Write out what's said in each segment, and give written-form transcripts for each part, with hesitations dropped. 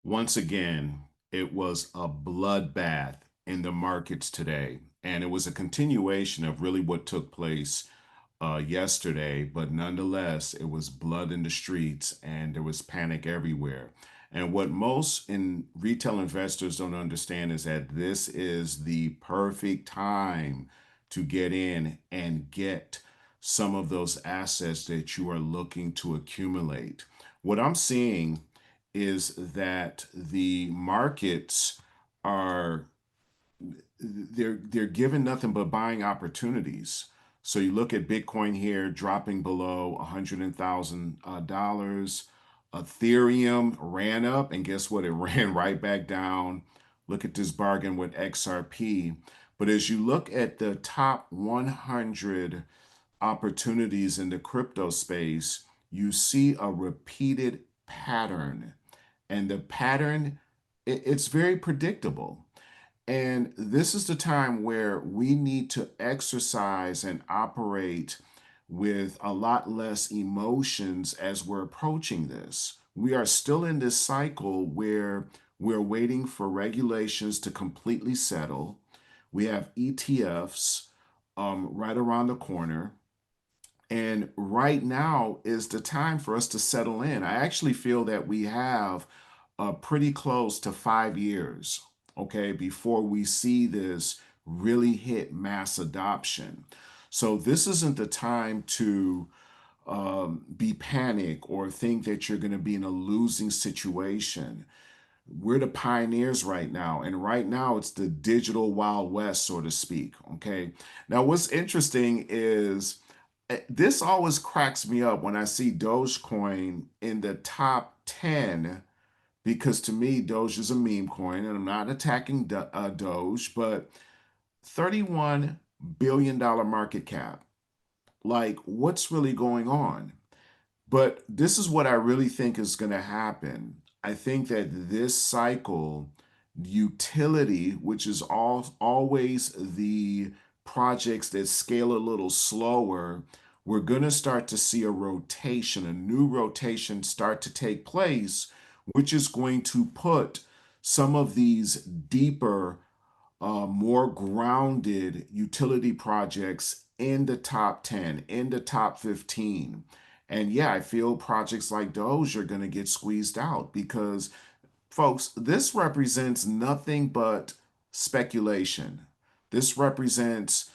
Once again, it was a bloodbath in the markets today. And it was a continuation of really what took place yesterday. But nonetheless, it was blood in the streets and there was panic everywhere. And what most in retail investors don't understand is that this is the perfect time to get in and get some of those assets that you are looking to accumulate. What I'm seeing is that the markets are they're given nothing but buying opportunities. So you look at Bitcoin here dropping below $100,000. Ethereum ran up, and guess what? It ran right back down. Look at this bargain with XRP. But as you look at the top 100 opportunities in the crypto space, you see a repeated pattern. And the pattern, it's very predictable. And this is the time where we need to exercise and operate with a lot less emotions as we're approaching this. We are still in this cycle where we're waiting for regulations to completely settle. We have ETFs right around the corner. And right now is the time for us to settle in. I actually feel that we have pretty close to 5 years, okay, before we see this really hit mass adoption. So this isn't the time to be panic or think that you're going to be in a losing situation. We're the pioneers right now, and right now it's the digital Wild West, so to speak. Okay. Now, what's interesting is this always cracks me up when I see Dogecoin in the top 10 because to me, Doge is a meme coin, and I'm not attacking Doge, but $31 billion market cap. Like, what's really going on? But this is what I really think is going to happen. I think that this cycle, utility, which is always the projects that scale a little slower, we're going to start to see a rotation, a new rotation start to take place, which is going to put some of these deeper, more grounded utility projects in the top 10, in the top 15. And yeah, I feel projects like Doge are going to get squeezed out because, folks, this represents nothing but speculation. This represents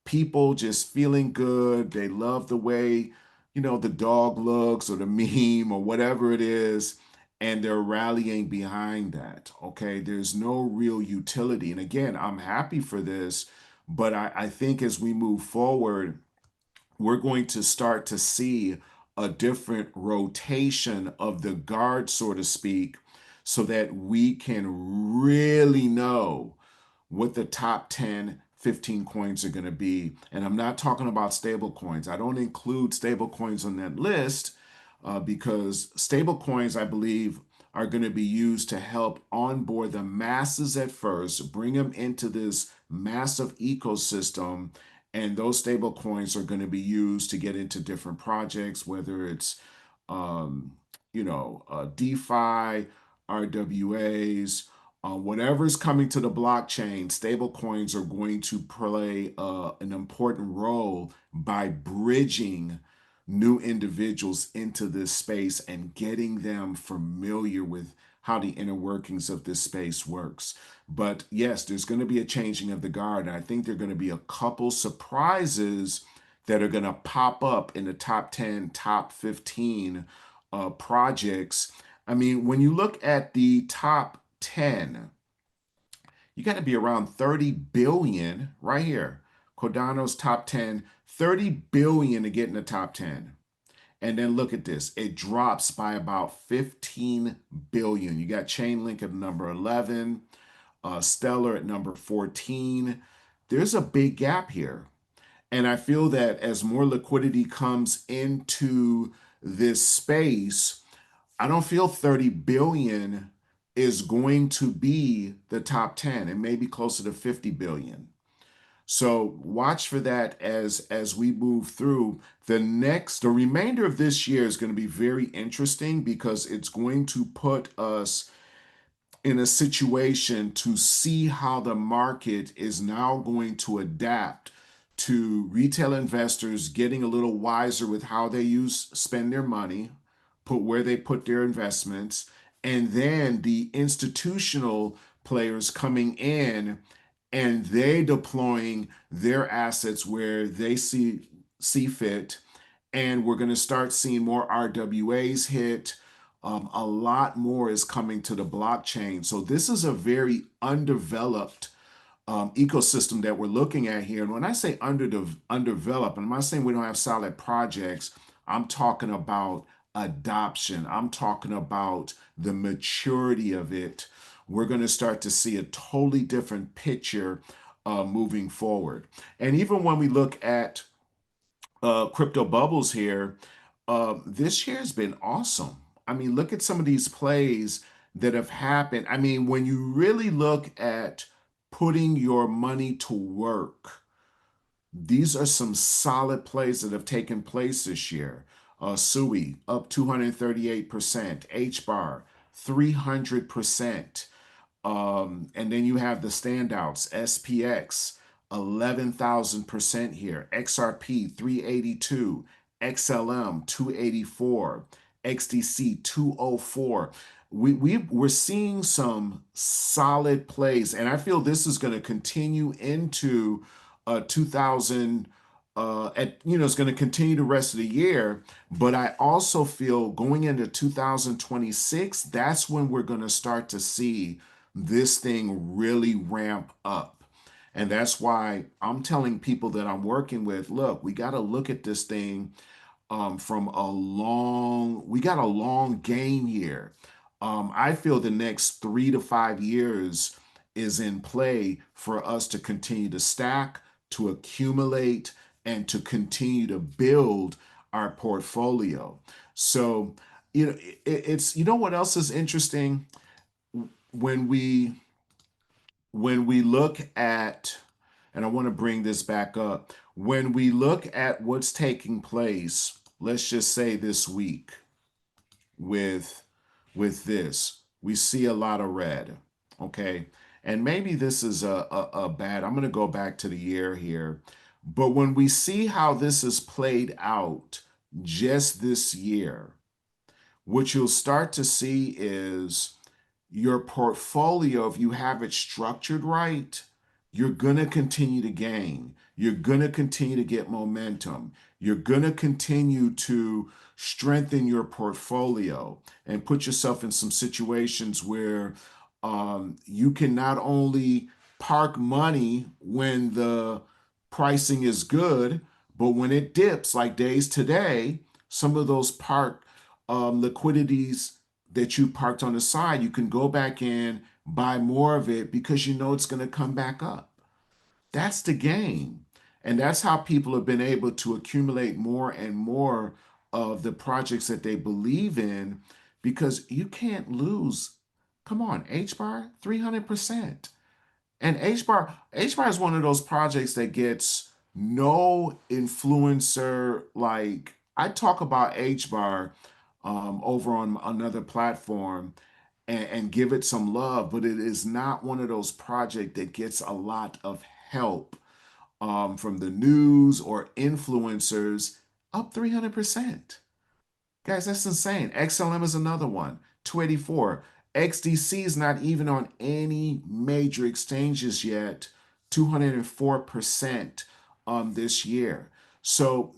people just feeling good. They love the way, the dog looks or the meme or whatever it is, and they're rallying behind that. Okay. There's no real utility. And again, I'm happy for this, but I think as we move forward, we're going to start to see a different rotation of the guard, so to speak, so that we can really know what the top 10, 15 coins are going to be. And I'm not talking about stable coins. I don't include stable coins on that list because stable coins, I believe, are going to be used to help onboard the masses at first, bring them into this massive ecosystem. And those stable coins are going to be used to get into different projects, whether it's, DeFi, RWAs, whatever's coming to the blockchain, stable coins are going to play an important role by bridging new individuals into this space and getting them familiar with how the inner workings of this space works. But yes, there's going to be a changing of the guard. And I think there are going to be a couple surprises that are going to pop up in the top 10, top 15 projects. I mean, when you look at the top 10, you got to be around 30 billion right here. Cardano's top 10, 30 billion to get in the top 10. And then look at this. It drops by about 15 billion. You got Chainlink at number 11, Stellar at number 14. There's a big gap here. And I feel that as more liquidity comes into this space, I don't feel 30 billion is going to be the top 10. It may be closer to 50 billion. So watch for that as we move through. The remainder of this year is going to be very interesting because it's going to put us in a situation to see how the market is now going to adapt to retail investors getting a little wiser with how they spend their money, put where they put their investments, and then the institutional players coming in and they deploying their assets where they see fit. And we're going to start seeing more RWAs hit. A lot more is coming to the blockchain. So this is a very undeveloped ecosystem that we're looking at here. And when I say undeveloped, I'm not saying we don't have solid projects. I'm talking about adoption. I'm talking about the maturity of it. We're going to start to see a totally different picture moving forward. And even when we look at crypto bubbles here, this year has been awesome. I mean, look at some of these plays that have happened. I mean, when you really look at putting your money to work, these are some solid plays that have taken place this year. SUI up 238%, HBAR 300%. And then you have the standouts, SPX 11,000% here, XRP 382, XLM 284, XDC 204. We're seeing some solid plays, and I feel this is going to continue into 2000. It's going to continue the rest of the year, but I also feel going into 2026, that's when we're going to start to see this thing really ramp up. And that's why I'm telling people that I'm working with, look, we got to look at this thing we got a long game here. I feel the next 3 to 5 years is in play for us to continue to stack, to accumulate, and to continue to build our portfolio. So, it's, what else is interesting when we look at, and I want to bring this back up, when we look at what's taking place, let's just say this week with this, we see a lot of red. Okay. And maybe this is a bad, I'm going to go back to the year here. But when we see how this is played out just this year, what you'll start to see is your portfolio, if you have it structured right, you're going to continue to gain. You're going to continue to get momentum. You're going to continue to strengthen your portfolio and put yourself in some situations where you can not only park money when the pricing is good, but when it dips, like days today, some of those park liquidities that you parked on the side, you can go back in, buy more of it because you know it's going to come back up. That's the game. And that's how people have been able to accumulate more and more of the projects that they believe in because you can't lose. Come on, HBAR, 300%. And HBAR is one of those projects that gets no influencer. Like I talk about HBAR over on another platform and give it some love, but it is not one of those projects that gets a lot of help from the news or influencers. Up 300%. Guys, that's insane. XLM is another one, 284. XDC is not even on any major exchanges yet, 204% this year. So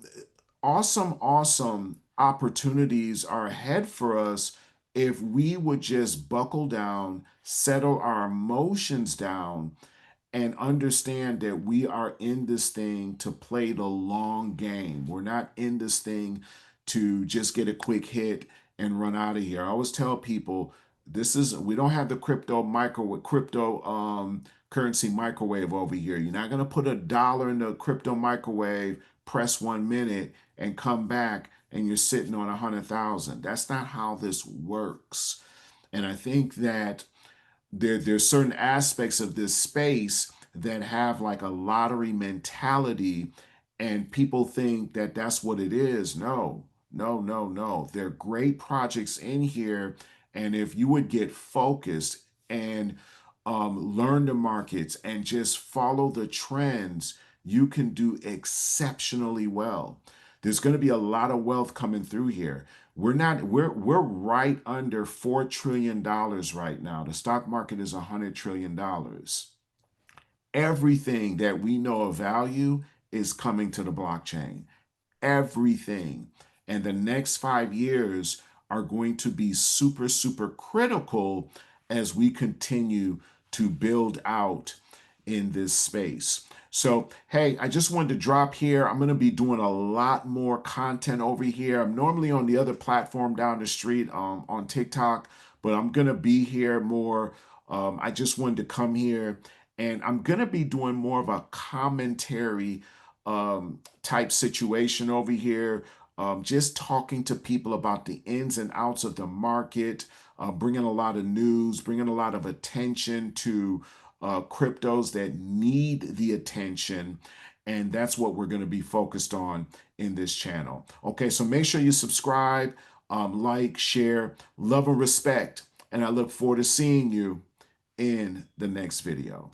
awesome, awesome opportunities are ahead for us if we would just buckle down, settle our emotions down, and understand that we are in this thing to play the long game. We're not in this thing to just get a quick hit and run out of here. I always tell people we don't have the crypto currency microwave over here. You're not going to put $1 in the crypto microwave, press 1 minute, and come back and you're sitting on 100,000. That's not how this works. And I think that there's certain aspects of this space that have like a lottery mentality, and people think that that's what it is. No, no, no, no. There are great projects in here, and if you would get focused, and learn the markets and just follow the trends, you can do exceptionally well. There's going to be a lot of wealth coming through here. We're right under $4 trillion right now. The stock market is $100 trillion. Everything that we know of value is coming to the blockchain. Everything. And the next 5 years are going to be super, super critical as we continue to build out in this space. So, hey, I just wanted to drop here. I'm going to be doing a lot more content over here. I'm normally on the other platform down the street on TikTok, but I'm going to be here more. I just wanted to come here and I'm going to be doing more of a commentary type situation over here. Just talking to people about the ins and outs of the market, bringing a lot of news, bringing a lot of attention to cryptos that need the attention. And that's what we're going to be focused on in this channel. Okay, so make sure you subscribe, like, share, love, and respect. And I look forward to seeing you in the next video.